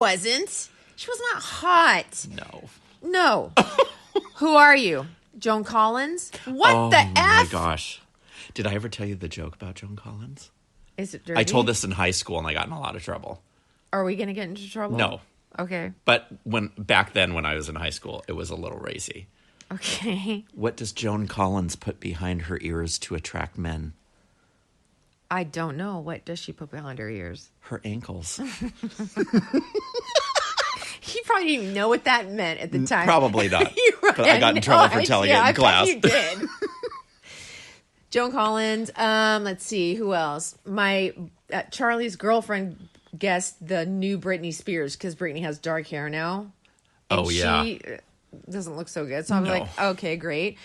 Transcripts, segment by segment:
Wasn't. She was not hot. No. Who are you? Joan Collins? What the F? Oh my gosh. Did I ever tell you the joke about Joan Collins? Is it dirty? I told this in high school and I got in a lot of trouble. Are we going to get into trouble? No. Okay. But back then when I was in high school, it was a little racy. Okay. What does Joan Collins put behind her ears to attract men? I don't know. What does she put behind her ears? Her ankles. You probably didn't even know what that meant at the time. Probably not. Right. But I got in trouble for telling it in class. I bet you did. Joan Collins. Let's see. Who else? My Charlie's girlfriend guessed the new Britney Spears because Britney has dark hair now. And she doesn't look so good. So I'm like, okay, great.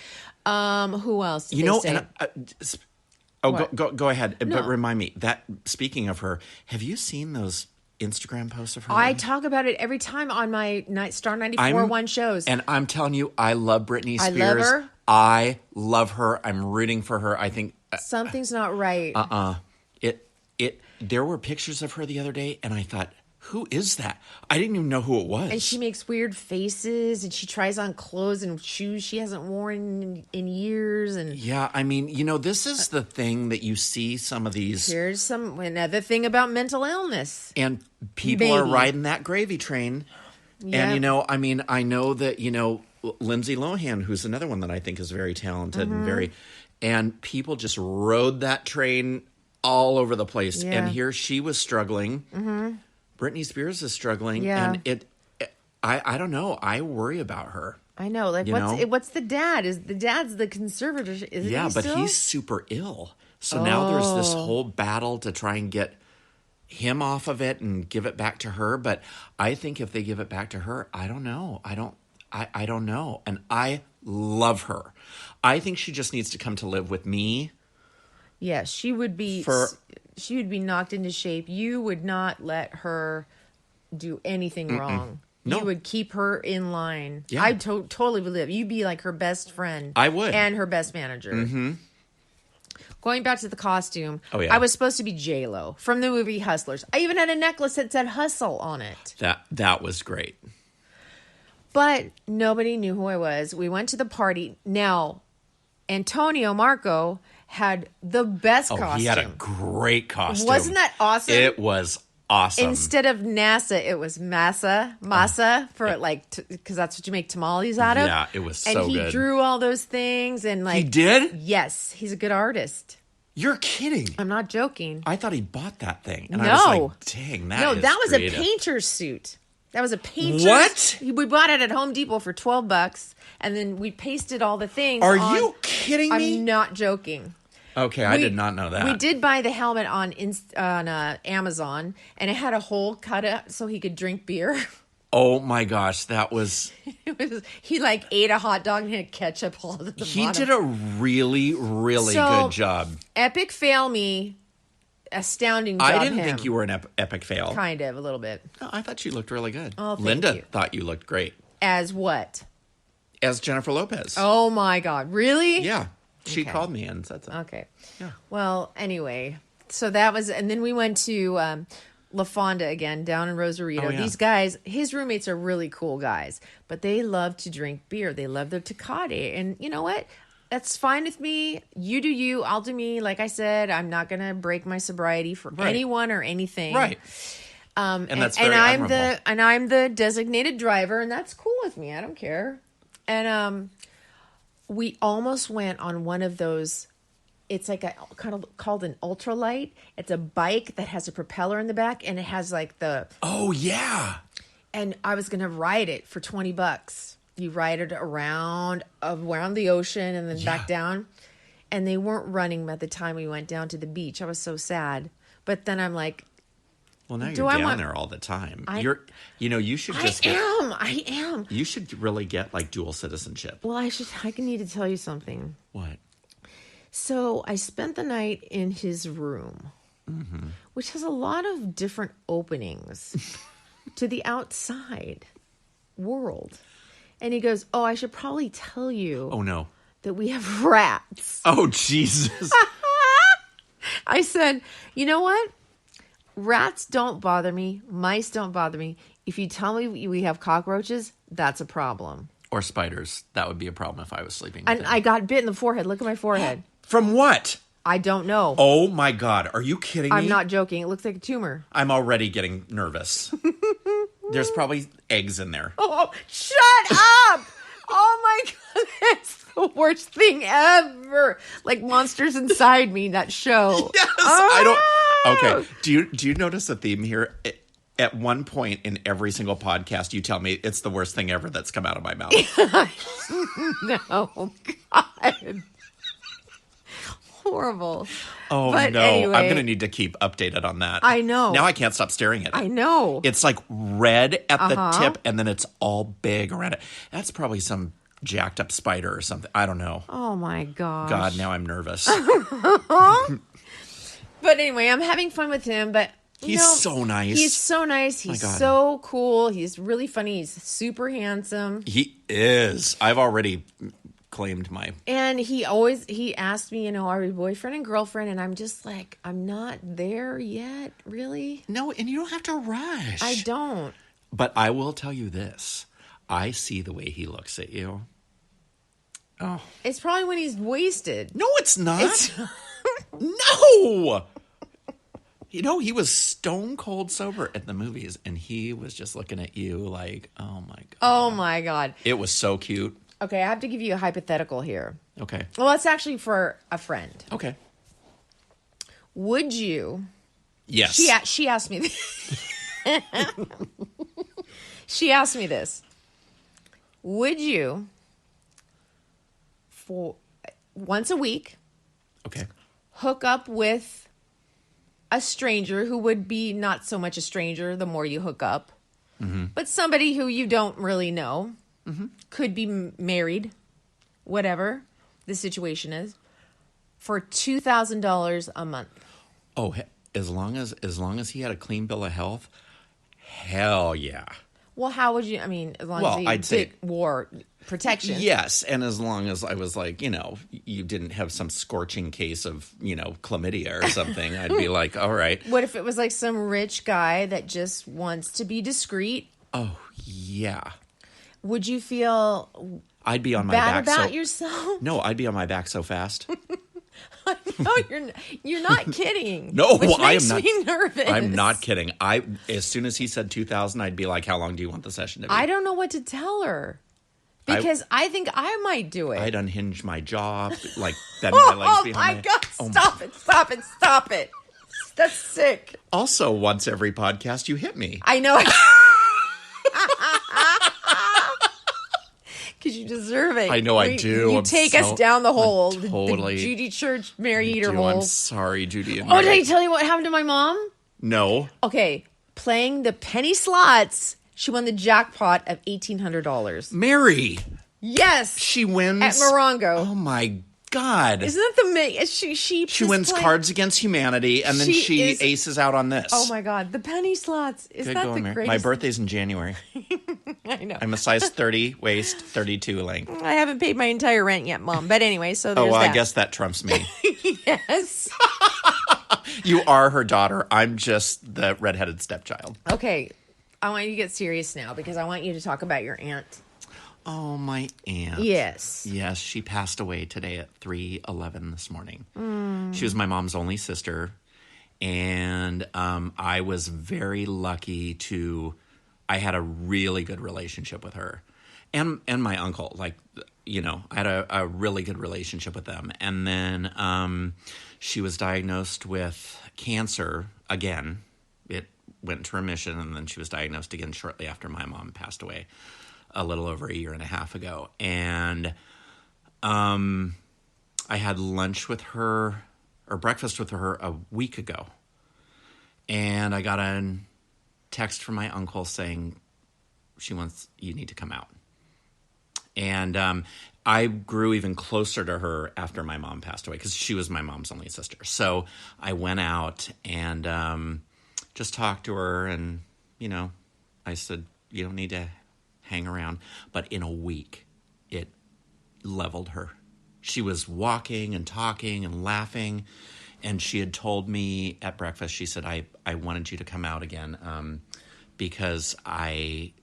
Who else did they say? Go ahead. No. But remind me, that speaking of her, have you seen those Instagram posts of her? I talk about it every time on my Star 94.1 shows. And I'm telling you, I love Britney Spears. I love her. I love her. I'm rooting for her. I think something's not right. There were pictures of her the other day, and I thought, who is that? I didn't even know who it was. And she makes weird faces, and she tries on clothes and shoes she hasn't worn in years. And yeah, I mean, this is the thing that you see some of these. Here's another thing about mental illness. And people are riding that gravy train. Yep. And, I know that, Lindsay Lohan, who's another one that I think is very talented and people just rode that train all over the place. Yeah. And here she was struggling. Mm-hmm. Britney Spears is struggling. Yeah. And I don't know. I worry about her. I know. Like, what's the dad? Is the dad's the conservator? He's super ill. So now there's this whole battle to try and get him off of it and give it back to her. But I think if they give it back to her, I don't know. I don't know. And I love her. I think she just needs to come to live with me. Yeah, she would be knocked into shape. You would not let her do anything wrong. No. You would keep her in line. Yeah. I totally believe. You'd be like her best friend. I would. And her best manager. Mm-hmm. Going back to the costume, I was supposed to be J-Lo from the movie Hustlers. I even had a necklace that said Hustle on it. That was great. But nobody knew who I was. We went to the party. Now, Antonio Marco had the best costume. He had a great costume. Wasn't that awesome? It was awesome. Instead of NASA, it was masa for because that's what you make tamales out of. Yeah, it was so good. And he drew all those things and He did? Yes, he's a good artist. You're kidding. I'm not joking. I thought he bought that thing. And I was like, dang, that was creative. A painter's suit. That was a painter's. What? We bought it at Home Depot for $12, and then we pasted all the things. Are you kidding me? I'm not joking. Okay, I did not know that. We did buy the helmet on Amazon, and it had a hole cut up so he could drink beer. Oh my gosh, that was... He ate a hot dog and had ketchup all at the bottom. He did a really, really good job. Epic fail me. Astounding job. I didn't think you were an epic fail. Kind of, a little bit. No, I thought you looked really good. Oh, thank Linda you. thought you looked great. As what? As Jennifer Lopez. Oh my God, really? Yeah. She called me and said so. Okay. Yeah. Well, anyway, so that was, and then we went to La Fonda again, down in Rosarito. Oh, yeah. These guys, his roommates are really cool guys, but they love to drink beer. They love their Tecate. And you know what? That's fine with me. You do you. I'll do me. Like I said, I'm not going to break my sobriety for anyone or anything. Right. And that's very admirable. I'm the designated driver, and that's cool with me. I don't care. And we almost went on one of those. It's like a kind of called an ultralight. It's a bike that has a propeller in the back, and it has the. Oh yeah. And I was gonna ride it for $20. You ride it around the ocean and then back down. And they weren't running by the time we went down to the beach. I was so sad. But then I'm like, well, now you're down there all the time. You should just I am. You should really get dual citizenship. Well, I need to tell you something. What? So I spent the night in his room, which has a lot of different openings to the outside world. And he goes, oh, I should probably tell you. Oh, no. That we have rats. Oh, Jesus. I said, you know what? Rats don't bother me. Mice don't bother me. If you tell me we have cockroaches, that's a problem. Or spiders. That would be a problem if I was sleeping with And him. I got bit in the forehead. Look at my forehead. From what? I don't know. Oh my God. Are you kidding me? I'm not joking. It looks like a tumor. I'm already getting nervous. There's probably eggs in there. Oh, shut up! Oh my God, that's the worst thing ever. Like Monsters Inside Me, that show. Yes, I don't. Okay. Do you notice a theme here? At one point in every single podcast, you tell me it's the worst thing ever that's come out of my mouth. No, God. Horrible. Oh, but no. anyway, I'm going to need to keep updated on that. I know. Now I can't stop staring at it. I know. It's like red at the tip, and then it's all big around it. That's probably some jacked up spider or something. I don't know. Oh, my gosh. God, now I'm nervous. But anyway, I'm having fun with him, but... He's so nice. He He's so cool. He's really funny. He's super handsome. He is. I've already claimed my... And he asked me, are we boyfriend and girlfriend? And I'm just like, I'm not there yet, really. No, and you don't have to rush. I don't. But I will tell you this. I see the way he looks at you. Oh. It's probably when he's wasted. No, it's not. No! He was stone cold sober at the movies, and he was just looking at you like, oh, my God. Oh, my God. It was so cute. Okay, I have to give you a hypothetical here. Okay. Well, it's actually for a friend. Okay. Would you... Yes. She asked me this. She asked me this. Would you, for once a week, Okay. hook up with a stranger who would be not so much a stranger the more you hook up, but somebody who you don't really know, could be married, whatever the situation is, for $2,000 a month? Oh, as long as he had a clean bill of health, hell yeah. Well, how would you? I mean, as long as he I'd say wore protection. Yes, and as long as I was like, you didn't have some scorching case of, chlamydia or something, I'd be like, all right. What if it was like some rich guy that just wants to be discreet? Oh, yeah. Would you feel I'd be on my bad back about yourself? No, I'd be on my back so fast. No, you're not kidding. No, which I makes am not. me nervous. I'm not kidding. As soon as he said 2,000, I'd be like, how long do you want the session to be? I don't know what to tell her. Because I think I might do it. I'd unhinge my jaw, like bend my legs behind my God. Stop it. That's sick. Also, once every podcast, you hit me. I know. Because you deserve it. I know I do. You take us down the hole. Totally. The Judy Church Mary Eater I'm hole. sorry, Judy. And Oh, did Mary. I tell you what happened to my mom? No. Okay. Playing the penny slots, she won the jackpot of $1,800. Mary. Yes. She wins. At Morongo. Oh, my God. Isn't that the... She wins Cards Against Humanity, and then she aces out on this. Oh, my God. The penny slots. Is Good that going, the Mary. greatest? My birthday's in January. I know. I'm a size 30 waist, 32 length. I haven't paid my entire rent yet, Mom. But anyway, so there's Well, that. I guess that trumps me. Yes. You are her daughter. I'm just the redheaded stepchild. Okay. I want you to get serious now because I want you to talk about your aunt. Oh, my aunt. Yes. Yes, she passed away today at 3:11 this morning. She was my mom's only sister, and I was very lucky I had a really good relationship with her and my uncle. Like, I had a really good relationship with them. And then she was diagnosed with cancer again. It went into remission, and then she was diagnosed again shortly after my mom passed away a little over a year and a half ago. And I had lunch with her or breakfast with her a week ago. And I got a text from my uncle saying, you need to come out. And I grew even closer to her after my mom passed away because she was my mom's only sister. So I went out and just talked to her, and, I said, you don't need to hang around. But in a week, it leveled her. She was walking and talking and laughing, and she had told me at breakfast, she said, I wanted you to come out again because I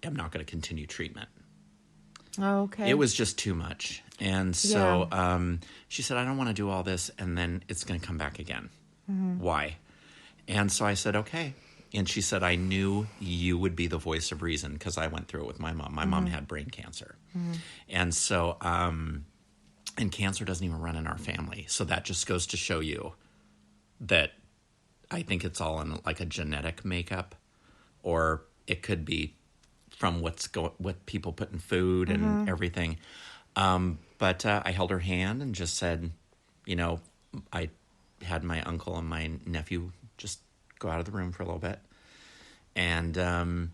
am not going to continue treatment. Oh, okay. It was just too much. And so she said, I don't want to do all this, and then it's going to come back again. Why? And so I said, okay. And she said, I knew you would be the voice of reason because I went through it with my mom. My mom had brain cancer. And so, and cancer doesn't even run in our family. So that just goes to show you that I think it's all in like a genetic makeup, or it could be from what people put in food and everything. But I held her hand and just said, I had my uncle and my nephew just go out of the room for a little bit. And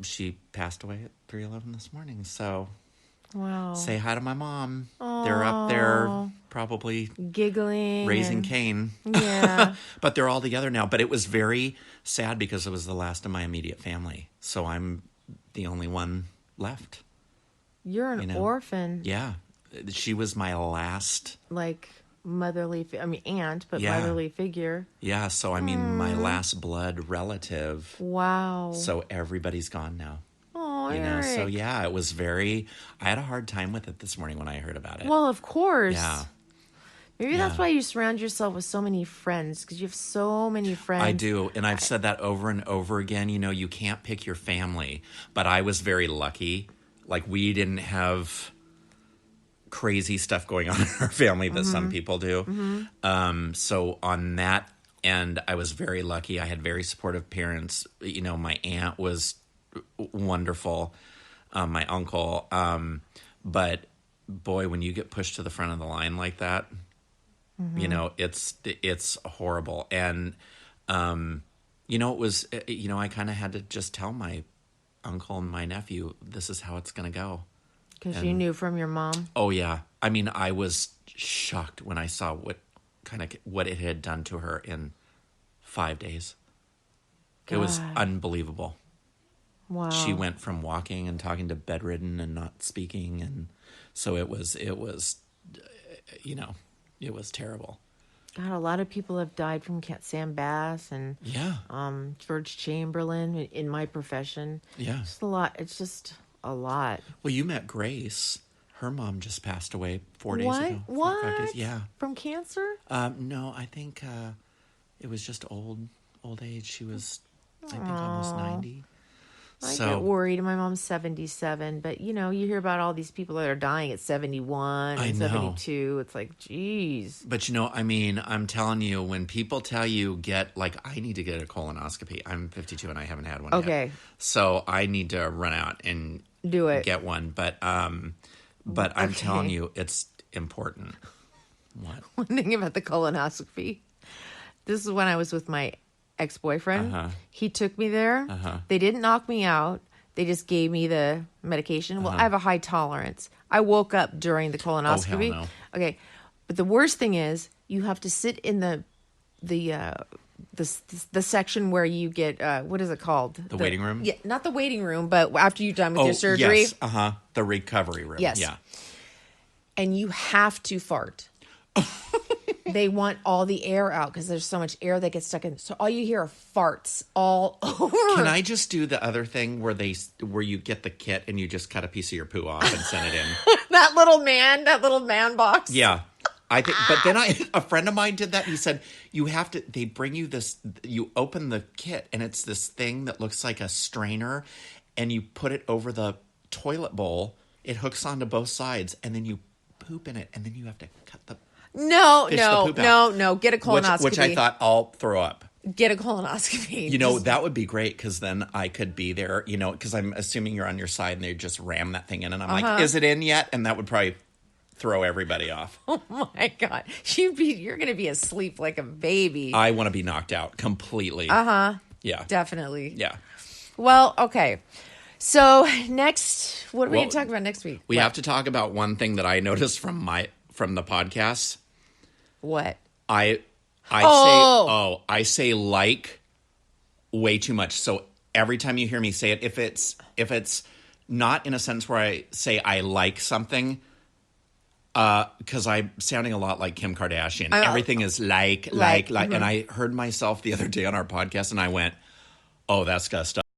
she passed away at 3:11 this morning. So wow. Say hi to my mom. Aww. They're up there probably giggling, raising Cain. Yeah. But they're all together now. But it was very sad because it was the last of my immediate family. So I'm the only one left. You're an orphan. Yeah. She was my last... like motherly... aunt, but motherly figure. Yeah, so my last blood relative. Wow. So everybody's gone now. Oh, Erik. So yeah, it was very... I had a hard time with it this morning when I heard about it. Well, of course. Yeah. Maybe that's why you surround yourself with so many friends, because you have so many friends. I do, and I've said that over and over again. You can't pick your family, but I was very lucky. Like, we didn't have crazy stuff going on in our family that some people do. So on that end, I was very lucky. I had very supportive parents. My aunt was wonderful, my uncle. But boy, when you get pushed to the front of the line like that, it's horrible. And, it was, I kind of had to just tell my uncle and my nephew, this is how it's going to go. Because you knew from your mom? Oh, yeah. I was shocked when I saw what it had done to her in 5 days. God. It was unbelievable. Wow. She went from walking and talking to bedridden and not speaking. And so it was terrible. God, a lot of people have died from Sam Bass and George Chamberlain in my profession. Yeah. Just a lot. It's just a lot. Well, you met Grace. Her mom just passed away 4 days ago. What? 5 days. Yeah. From cancer? No, I think it was just old age. She was, I think, almost 90. I get worried. My mom's 77, but you hear about all these people that are dying at 71 and 72. It's like, geez. But I'm telling you, when people tell you I need to get a colonoscopy. I'm 52 and I haven't had one yet. So I need to run out and do it. Get one. But I'm telling you, it's important. What? One thing about the colonoscopy. This is when I was with my ex-boyfriend. He took me there. They didn't knock me out. They just gave me the medication. Well, I have a high tolerance. I woke up during the colonoscopy. Oh, hell no. Okay. But the worst thing is you have to sit in the section where you get what is it called? The waiting room? Yeah, not the waiting room, but after you're done with your surgery. Yes. The recovery room. Yes. Yeah. And you have to fart. They want all the air out because there's so much air that gets stuck in. So all you hear are farts all over. Can I just do the other thing where you get the kit and you just cut a piece of your poo off and send it in? that little man box. Yeah. I think, but then a friend of mine did that. He said, they bring you this, you open the kit and it's this thing that looks like a strainer and you put it over the toilet bowl. It hooks onto both sides and then you poop in it and then you have to cut the No. Get a colonoscopy. Which I thought, I'll throw up. Get a colonoscopy. That would be great because then I could be there, because I'm assuming you're on your side and they just ram that thing in and I'm like, is it in yet? And that would probably throw everybody off. Oh my God. You're going to be asleep like a baby. I want to be knocked out completely. Yeah. Definitely. Yeah. Well, okay. So next, what are we going to talk about next week? We have to talk about one thing that I noticed from the podcast. What? I say like way too much. So every time you hear me say it, if it's not in a sentence where I say I like something, because I'm sounding a lot like Kim Kardashian. Everything is like, and I heard myself the other day on our podcast and I went, Oh, that's got to stop.